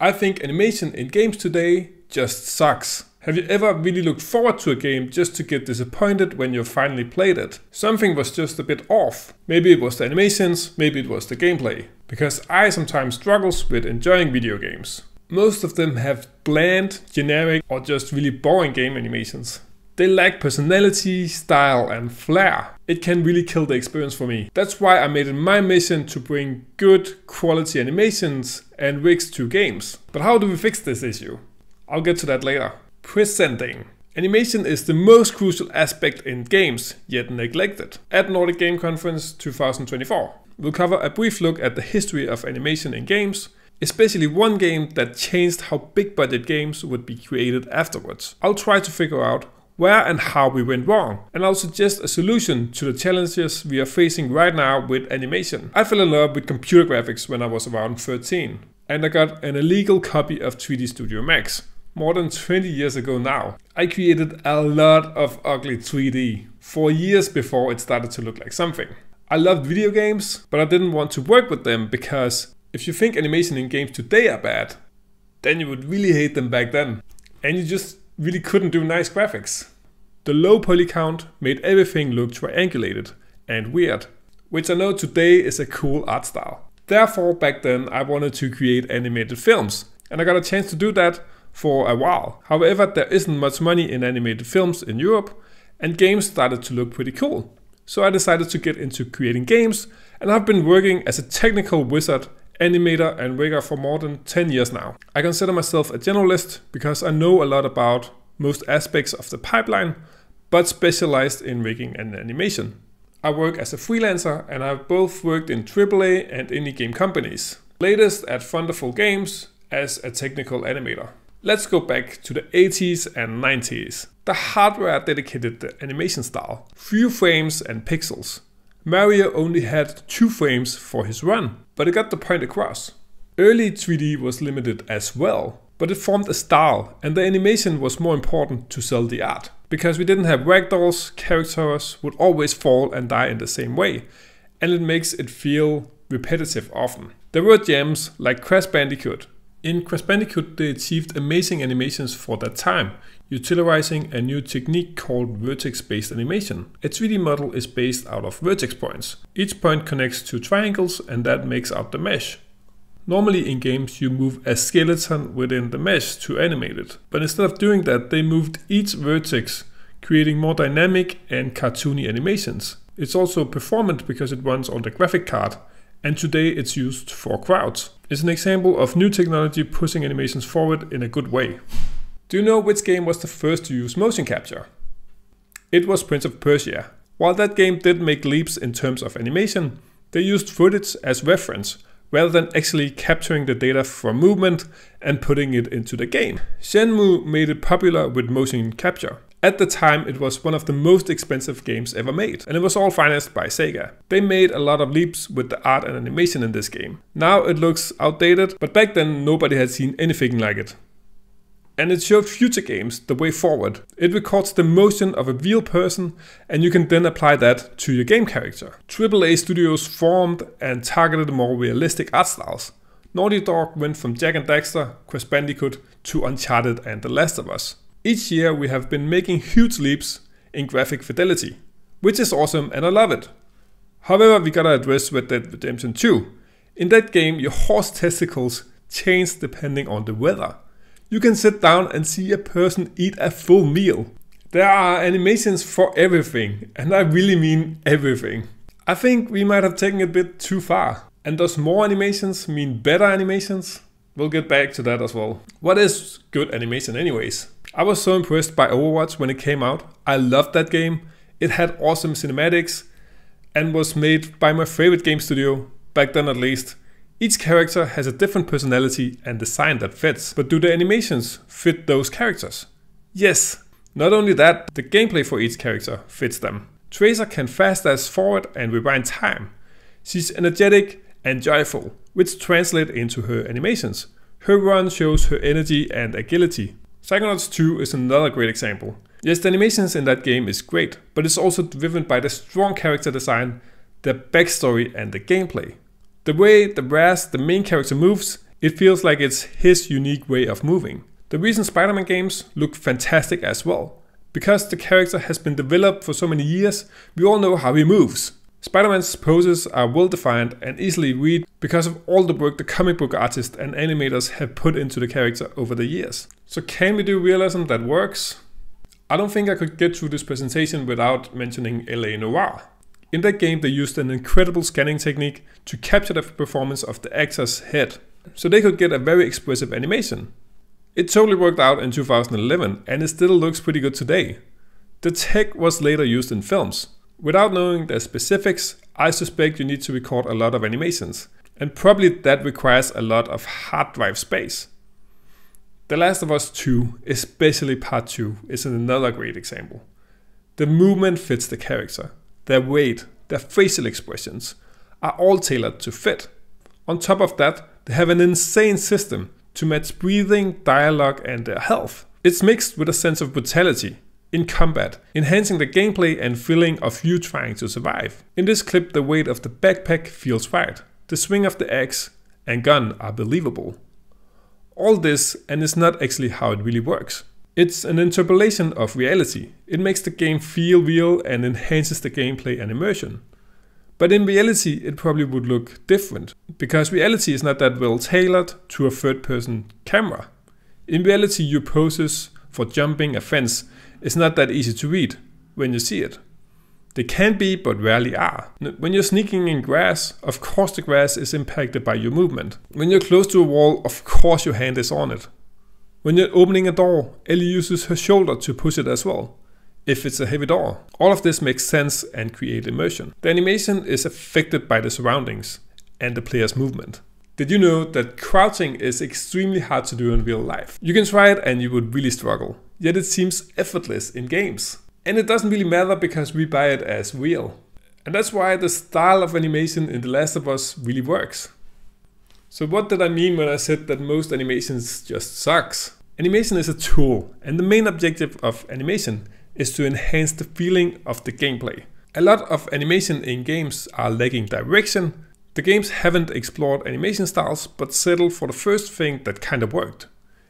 I think animation in games today just sucks. Have you ever really looked forward to a game just to get disappointed when you finally played it? Something was just a bit off. Maybe it was the animations, maybe it was the gameplay. Because I sometimes struggle with enjoying video games. Most of them have bland, generic or just really boring game animations. They lack personality, style and flair. It can really kill the experience for me. That's why I made it my mission to bring good quality animations and rigs to games. But how do we fix this issue? I'll get to that later. Presenting. Animation is the most crucial aspect in games, yet neglected. At Nordic Game Conference 2024, we'll cover a brief look at the history of animation in games, especially one game that changed how big budget games would be created afterwards. I'll try to figure out where and how we went wrong, and I'll suggest a solution to the challenges we are facing right now with animation. I fell in love with computer graphics when I was around 13, and I got an illegal copy of 3D Studio Max. More than 20 years ago now. I created a lot of ugly 3D for years before it started to look like something. I loved video games, but I didn't want to work with them because if you think animation in games today are bad, then you would really hate them back then. And you just really couldn't do nice graphics. The low poly count made everything look triangulated and weird, which I know today is a cool art style. Therefore, back then I wanted to create animated films, and I got a chance to do that for a while. However, there isn't much money in animated films in Europe, and games started to look pretty cool. So I decided to get into creating games, and I've been working as a technical wizard, animator and rigger for more than 10 years now. I consider myself a generalist because I know a lot about most aspects of the pipeline, but specialized in rigging and animation. I work as a freelancer, and I've both worked in AAA and indie game companies. Latest at Thunderful Games as a technical animator. Let's go back to the 80s and 90s. The hardware dedicated the animation style, few frames and pixels. Mario only had 2 frames for his run, but it got the point across. Early 3D was limited as well, but it formed a style, and the animation was more important to sell the art. Because we didn't have ragdolls, characters would always fall and die in the same way, and it makes it feel repetitive often. There were gems like Crash Bandicoot. In Crash Bandicoot, they achieved amazing animations for that time, utilizing a new technique called vertex-based animation. A 3D model is based out of vertex points. Each point connects to triangles, and that makes out the mesh. Normally in games you move a skeleton within the mesh to animate it, but instead of doing that they moved each vertex, creating more dynamic and cartoony animations. It's also performant because it runs on the graphic card, and today it's used for crowds. It's an example of new technology pushing animations forward in a good way. Do you know which game was the first to use motion capture? It was Prince of Persia. While that game did make leaps in terms of animation, they used footage as reference, rather than actually capturing the data from movement and putting it into the game. Shenmue made it popular with motion capture. At the time, it was one of the most expensive games ever made, and it was all financed by Sega. They made a lot of leaps with the art and animation in this game. Now it looks outdated, but back then nobody had seen anything like it. And it showed future games the way forward. It records the motion of a real person, and you can then apply that to your game character. AAA studios formed and targeted more realistic art styles. Naughty Dog went from Jak and Daxter, Crash Bandicoot to Uncharted and The Last of Us. Each year we have been making huge leaps in graphic fidelity, which is awesome and I love it. However, we gotta address Red Dead Redemption 2. In that game, your horse testicles change depending on the weather. You can sit down and see a person eat a full meal. There are animations for everything, and I really mean everything. I think we might have taken it a bit too far. And does more animations mean better animations? We'll get back to that as well. What is good animation anyways? I was so impressed by Overwatch when it came out. I loved that game. It had awesome cinematics and was made by my favorite game studio, back then at least. Each character has a different personality and design that fits. But do the animations fit those characters? Yes. Not only that, the gameplay for each character fits them. Tracer can fast dash forward and rewind time. She's energetic and joyful, which translate into her animations. Her run shows her energy and agility. Psychonauts 2 is another great example. Yes, the animations in that game is great, but it's also driven by the strong character design, the backstory and the gameplay. The way the main character moves It feels like it's his unique way of moving. The recent Spider-Man games look fantastic as well. Because the character has been developed for so many years, we all know how he moves. Spider-Man's poses are well defined and easily read because of all the work the comic book artists and animators have put into the character over the years. So can we do realism that works? I don't think I could get through this presentation without mentioning LA Noire. In that game they used an incredible scanning technique to capture the performance of the actor's head, so they could get a very expressive animation. It totally worked out in 2011 and it still looks pretty good today. The tech was later used in films. Without knowing the specifics, I suspect you need to record a lot of animations, and probably that requires a lot of hard drive space. The Last of Us 2, especially Part 2, is another great example. The movement fits the character. Their weight, their facial expressions are all tailored to fit. On top of that, they have an insane system to match breathing, dialogue and their health. It's mixed with a sense of brutality in combat, enhancing the gameplay and feeling of you trying to survive. In this clip, the weight of the backpack feels right. The swing of the axe and gun are believable. All this, and it's not actually how it really works. It's an interpolation of reality. It makes the game feel real and enhances the gameplay and immersion. But in reality, it probably would look different, because reality is not that well tailored to a third-person camera. In reality, your poses for jumping a fence is not that easy to read when you see it. They can be, but rarely are. When you're sneaking in grass, of course the grass is impacted by your movement. When you're close to a wall, of course your hand is on it. When you're opening a door, Ellie uses her shoulder to push it as well, if it's a heavy door. All of this makes sense and create immersion. The animation is affected by the surroundings and the player's movement. Did you know that crouching is extremely hard to do in real life? You can try it and you would really struggle, yet it seems effortless in games. And it doesn't really matter because we buy it as real. And that's why the style of animation in The Last of Us really works. So what did I mean when I said that most animations just sucks? Animation is a tool, and the main objective of animation is to enhance the feeling of the gameplay. A lot of animation in games are lacking direction. The games haven't explored animation styles, but settled for the first thing that kind of worked.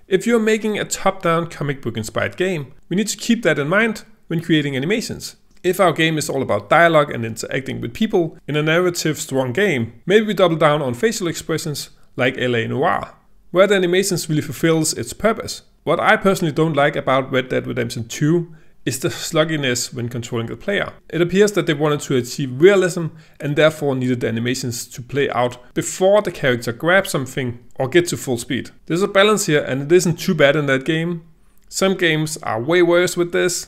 If you're making a top-down comic book inspired game, we need to keep that in mind when creating animations. If our game is all about dialogue and interacting with people in a narrative strong game, maybe we double down on facial expressions like LA Noire, where the animations really fulfills its purpose. What I personally don't like about Red Dead Redemption 2 is the sluggishness when controlling the player. It appears that they wanted to achieve realism and therefore needed the animations to play out before the character grabs something or gets to full speed. There's a balance here and it isn't too bad in that game. Some games are way worse with this.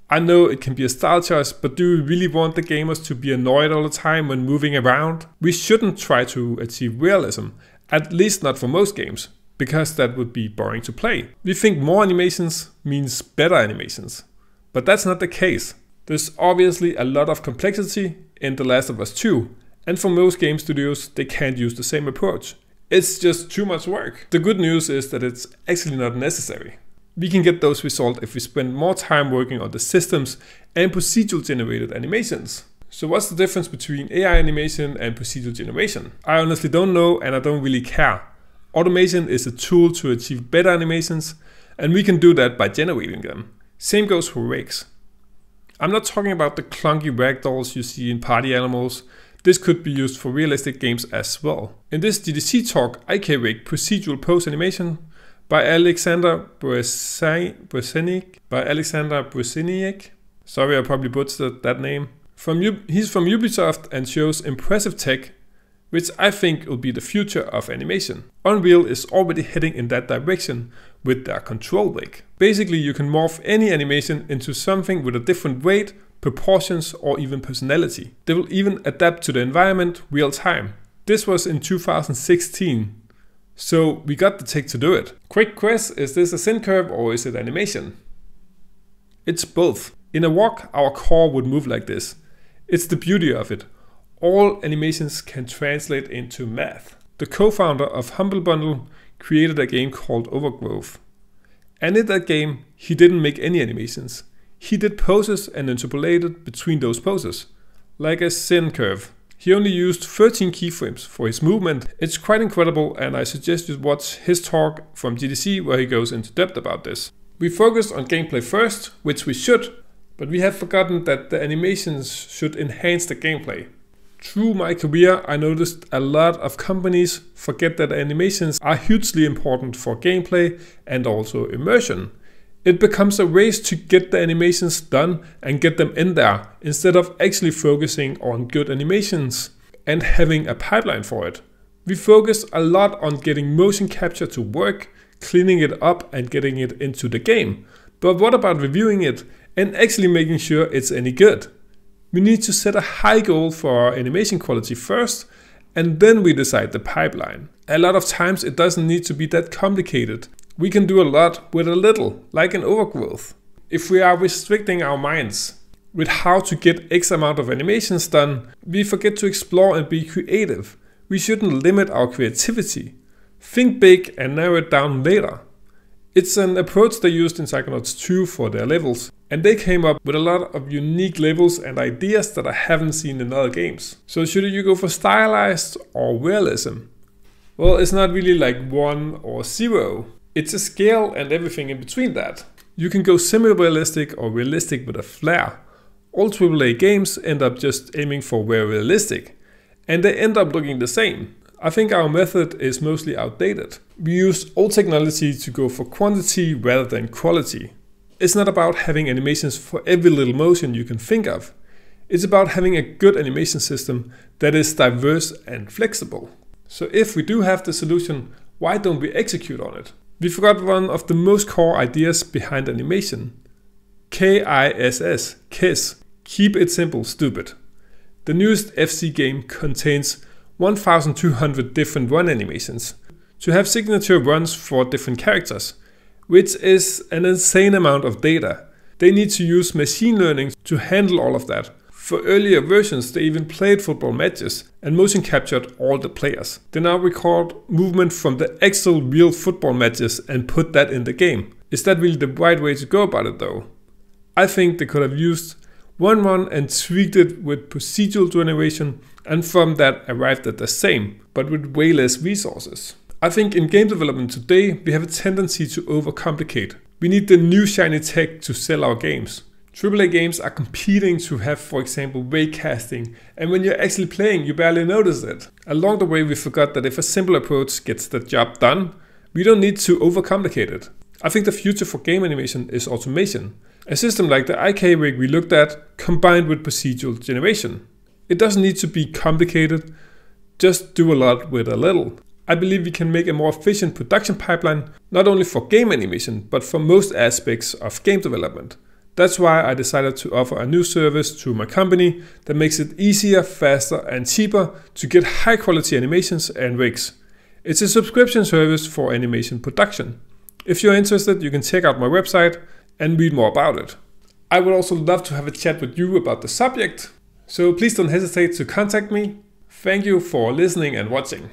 I know it can be a style choice, but do we really want the gamers to be annoyed all the time when moving around? We shouldn't try to achieve realism, at least not for most games, because that would be boring to play. We think more animations means better animations, but that's not the case. There's obviously a lot of complexity in The Last of Us 2, and for most game studios they can't use the same approach. It's just too much work. The good news is that it's actually not necessary. We can get those results if we spend more time working on the systems and procedural generated animations. So what's the difference between AI animation and procedural generation? I honestly don't know and I don't really care. Automation is a tool to achieve better animations and we can do that by generating them. Same goes for rigs. I'm not talking about the clunky ragdolls you see in Party Animals. This could be used for realistic games as well. In this GDC talk, I can rig procedural pose animation by Alexander Brzezinnik. Sorry, I probably butchered that name. He's from Ubisoft and shows impressive tech, which I think will be the future of animation. Unreal is already heading in that direction with their control rig. Basically, you can morph any animation into something with a different weight, proportions, or even personality. They will even adapt to the environment real time. This was in 2016. So we got the tech to do it. Quick quiz, is this a syn curve or is it animation? It's both. In a walk, our core would move like this. It's the beauty of it. All animations can translate into math. The co-founder of Humble Bundle created a game called Overgrowth. And in that game, he didn't make any animations. He did poses and interpolated between those poses, like a syn curve. He only used 13 keyframes for his movement. It's quite incredible, and I suggest you watch his talk from GDC where he goes into depth about this. We focused on gameplay first, which we should, but we have forgotten that the animations should enhance the gameplay. Through my career, I noticed a lot of companies forget that animations are hugely important for gameplay and also immersion. It becomes a race to get the animations done and get them in there, instead of actually focusing on good animations and having a pipeline for it. We focus a lot on getting motion capture to work, cleaning it up and getting it into the game. But what about reviewing it and actually making sure it's any good? We need to set a high goal for our animation quality first, and then we decide the pipeline. A lot of times it doesn't need to be that complicated. We can do a lot with a little, like an overgrowth. If we are restricting our minds with how to get X amount of animations done, we forget to explore and be creative. We shouldn't limit our creativity. Think big and narrow it down later. It's an approach they used in Psychonauts 2 for their levels, and they came up with a lot of unique levels and ideas that I haven't seen in other games. So should you go for stylized or realism? Well, it's not really like 1 or 0. It's a scale and everything in between that. You can go semi-realistic or realistic with a flair. All AAA games end up just aiming for very realistic, and they end up looking the same. I think our method is mostly outdated. We use old technology to go for quantity rather than quality. It's not about having animations for every little motion you can think of. It's about having a good animation system that is diverse and flexible. So if we do have the solution, why don't we execute on it? We forgot one of the most core ideas behind animation. KISS, KISS. Keep it simple, stupid. The newest FC game contains 1,200 different run animations to have signature runs for different characters, which is an insane amount of data. They need to use machine learning to handle all of that. For earlier versions, they even played football matches and motion captured all the players. They now record movement from the actual real football matches and put that in the game. Is that really the right way to go about it though? I think they could have used one run and tweaked it with procedural generation, and from that arrived at the same, but with way less resources. I think in game development today, we have a tendency to overcomplicate. We need the new shiny tech to sell our games. AAA games are competing to have, for example, raycasting, and when you're actually playing, you barely notice it. Along the way, we forgot that if a simple approach gets the job done, we don't need to overcomplicate it. I think the future for game animation is automation. A system like the IK rig we looked at, combined with procedural generation. It doesn't need to be complicated, just do a lot with a little. I believe we can make a more efficient production pipeline, not only for game animation, but for most aspects of game development. That's why I decided to offer a new service to my company that makes it easier, faster and cheaper to get high quality animations and rigs. It's a subscription service for animation production. If you're interested, you can check out my website and read more about it. I would also love to have a chat with you about the subject, so please don't hesitate to contact me. Thank you for listening and watching.